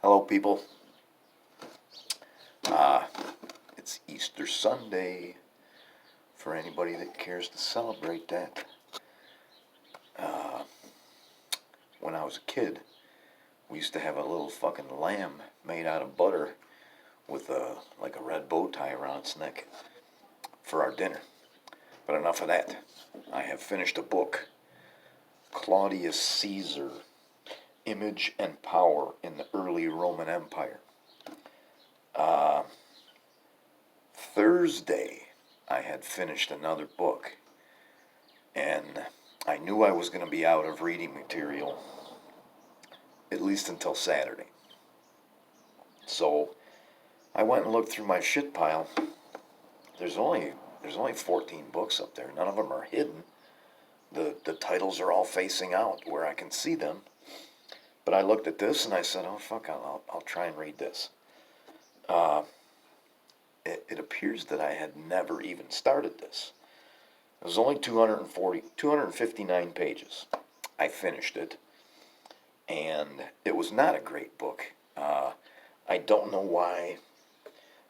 Hello, people. Uh, it's Easter Sunday for anybody that cares to celebrate that. Uh, when I was a kid, we used to have a little fucking lamb made out of butter with a red bow tie around its neck for our dinner. But enough of that. I have finished a book, Claudius Caesar, Image and Power in the Early Roman Empire. Uh, Thursday, I had finished another book, and I knew I was going to be out of reading material at least until Saturday. So I went and looked through my shit pile. There's only 14 books up there. None of them are hidden. The titles are all facing out where I can see them. But I looked at this and I said, "Oh fuck, I'll try and read this." Uh, it appears that I had never even started this. It was only 259 pages. I finished it, and it was not a great book. I don't know why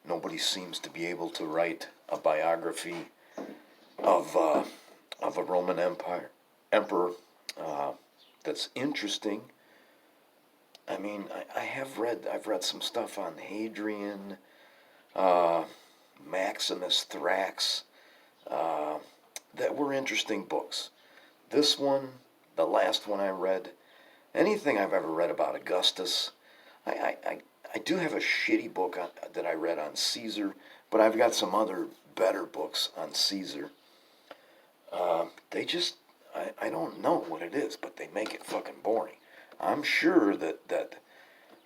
nobody seems to be able to write a biography of a Roman emperor that's interesting. I mean, I've read some stuff on Hadrian, Maximus Thrax, uh, that were interesting books. This one, the last one I read, anything I've ever read about Augustus, I do have a shitty book that I read on Caesar, but I've got some other better books on Caesar. They just, I don't know what it is, but they make it fucking boring. I'm sure that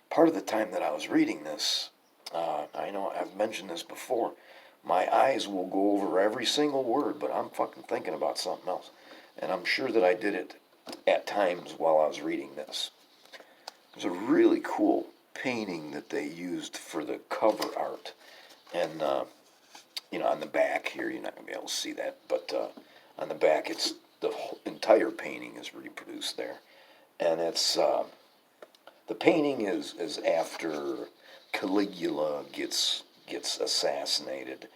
part of the time that I was reading this, I know I've mentioned this before, my eyes will go over every single word, but I'm fucking thinking about something else. And I'm sure that I did it at times while I was reading this. There's a really cool painting that they used for the cover art. And, on the back here, you're not going to be able to see that, but on the back, it's the whole, entire painting is reproduced there. And it's, the painting is after Caligula gets assassinated,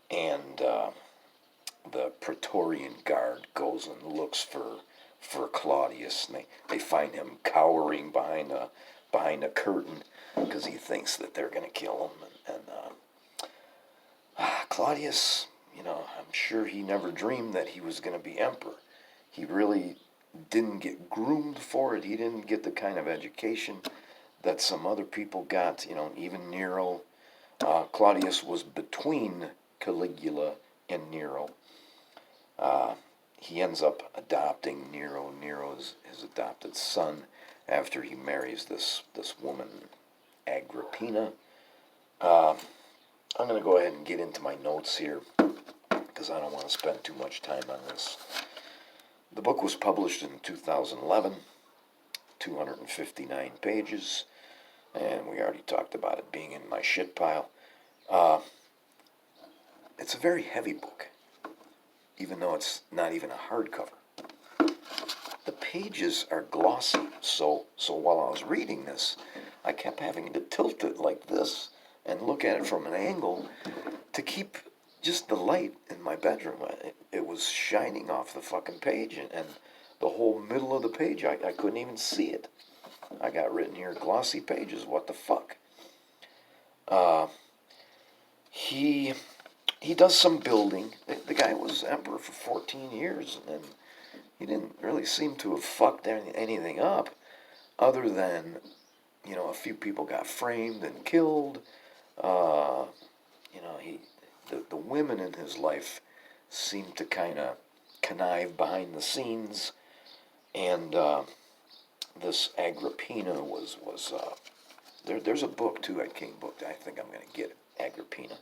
and the Praetorian Guard goes and looks for Claudius, and they find him cowering behind a curtain because he thinks that they're going to kill him. Claudius, I'm sure he never dreamed that he was going to be emperor. He really didn't get groomed for it. He didn't get the kind of education that some other people got. Even Nero. Claudius was between Caligula and Nero. He ends up adopting Nero. Nero's his adopted son after he marries this woman, Agrippina. I'm going to go ahead and get into my notes here because I don't want to spend too much time on this. The book was published in 2011, 259 pages, and we already talked about it being in my shit pile. It's a very heavy book, even though it's not even a hardcover. The pages are glossy, so while I was reading this, I kept having to tilt it like this and look at it from an angle to keep just the light in my bedroom. It was shining off the fucking page, and the whole middle of the page, I couldn't even see it. I got written here, glossy pages, what the fuck? He does some building. The guy was emperor for 14 years, and he didn't really seem to have fucked anything up, other than, a few people got framed and killed. The women in his life seemed to kind of connive behind the scenes, and this Agrippina was there's a book too at King Book that I think I'm going to get it, Agrippina.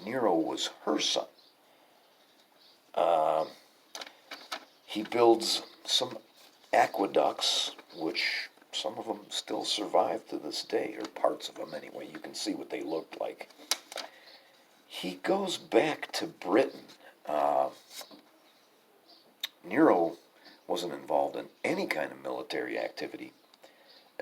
Nero was her son. He builds some aqueducts, which some of them still survive to this day, or parts of them anyway. You can see what they looked like. He goes back to Britain. Nero wasn't involved in any kind of military activity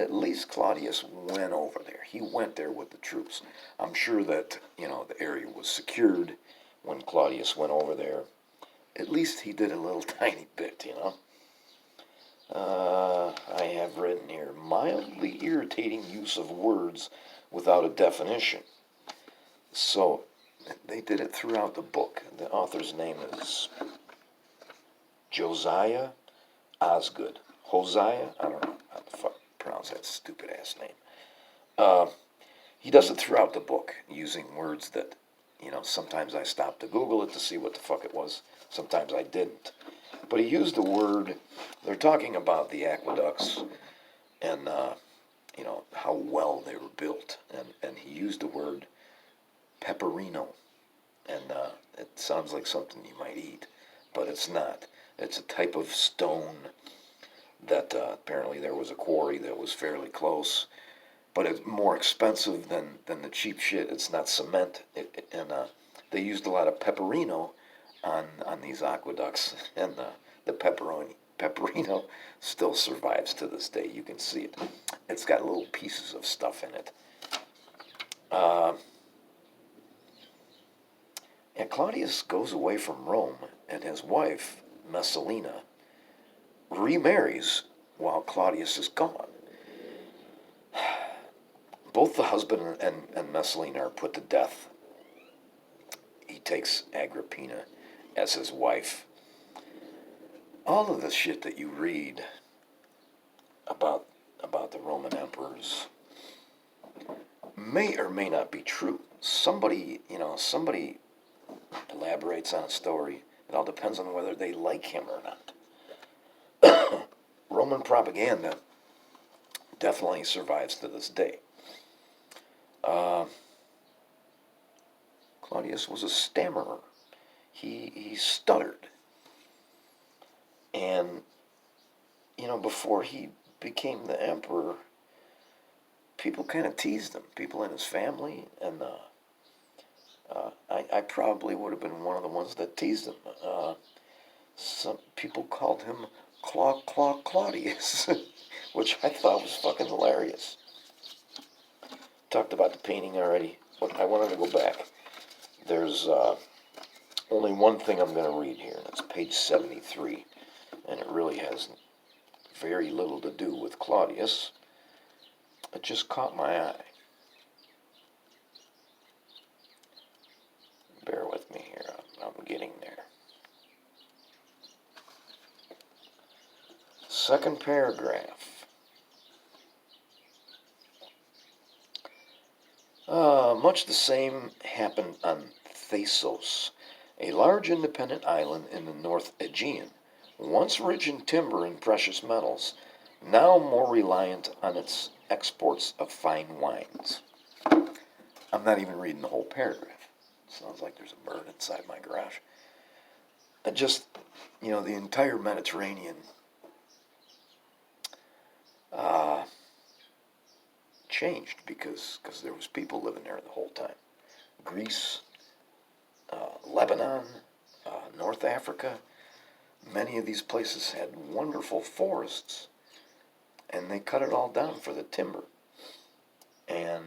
at least Claudius went over there. He went there with the troops. I'm sure that, the area was secured when Claudius went over there. At least he did a little tiny bit. I have written here, mildly irritating use of words without a definition. So, they did it throughout the book. The author's name is Josiah Osgood. Hosea? I don't know how the fuck to pronounce that stupid-ass name. He does it throughout the book, using words that, sometimes I stopped to Google it to see what the fuck it was. Sometimes I didn't. But he used the word, they're talking about the aqueducts and, how well they were built. And he used the word pepperino. And it sounds like something you might eat, but it's not. It's a type of stone that apparently there was a quarry that was fairly close, but it's more expensive than the cheap shit. It's not cement, and they used a lot of pepperino on these aqueducts, and the pepperino still survives to this day. You can see it. It's got little pieces of stuff in it. And Claudius goes away from Rome, and his wife, Messalina, remarries while Claudius is gone. Both the husband and Messalina are put to death. He takes Agrippina as his wife. All of the shit that you read about the Roman emperors may or may not be true. Somebody elaborates on a story. It all depends on whether they like him or not. Roman propaganda definitely survives to this day. Claudius was a stammerer. He stuttered. And, before he became the emperor, people kind of teased him. People in his family. And I probably would have been one of the ones that teased him. Some people called him Claudius, which I thought was fucking hilarious. Talked about the painting already, but I wanted to go back. There's only one thing I'm going to read here, and it's page 73, and it really has very little to do with Claudius. It just caught my eye. Bear with me here, I'm getting there. Second paragraph. Much the same happened on Thasos, a large independent island in the North Aegean, once rich in timber and precious metals, now more reliant on its exports of fine wines. I'm not even reading the whole paragraph. Sounds like there's a bird inside my garage. Just, the entire Mediterranean changed because there was people living there the whole time. Greece, Lebanon, North Africa, many of these places had wonderful forests, and they cut it all down for the timber. And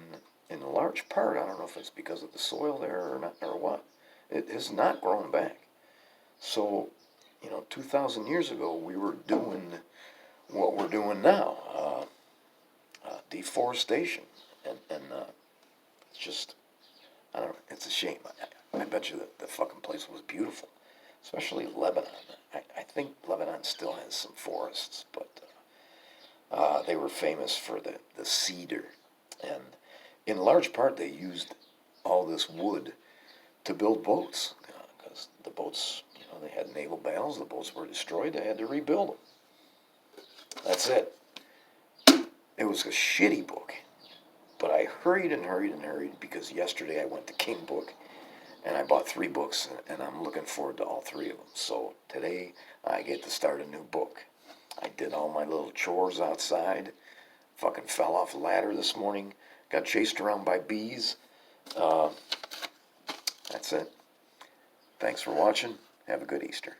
in large part, I don't know if it's because of the soil there or not, or what, it has not grown back. So, 2,000 years ago, we were doing what we're doing now, deforestation, and it's just, I don't know, it's a shame. I bet you that the fucking place was beautiful, especially Lebanon. I think Lebanon still has some forests, but they were famous for the cedar, and in large part they used all this wood to build boats, because the boats, they had naval battles, the boats were destroyed, they had to rebuild them. That's it. It was a shitty book, but I hurried because yesterday I went to King Book and I bought 3 books, and I'm looking forward to all 3 of them. So today I get to start a new book. I did all my little chores outside, fucking fell off a ladder this morning, got chased around by bees. That's it. Thanks for watching. Have a good Easter.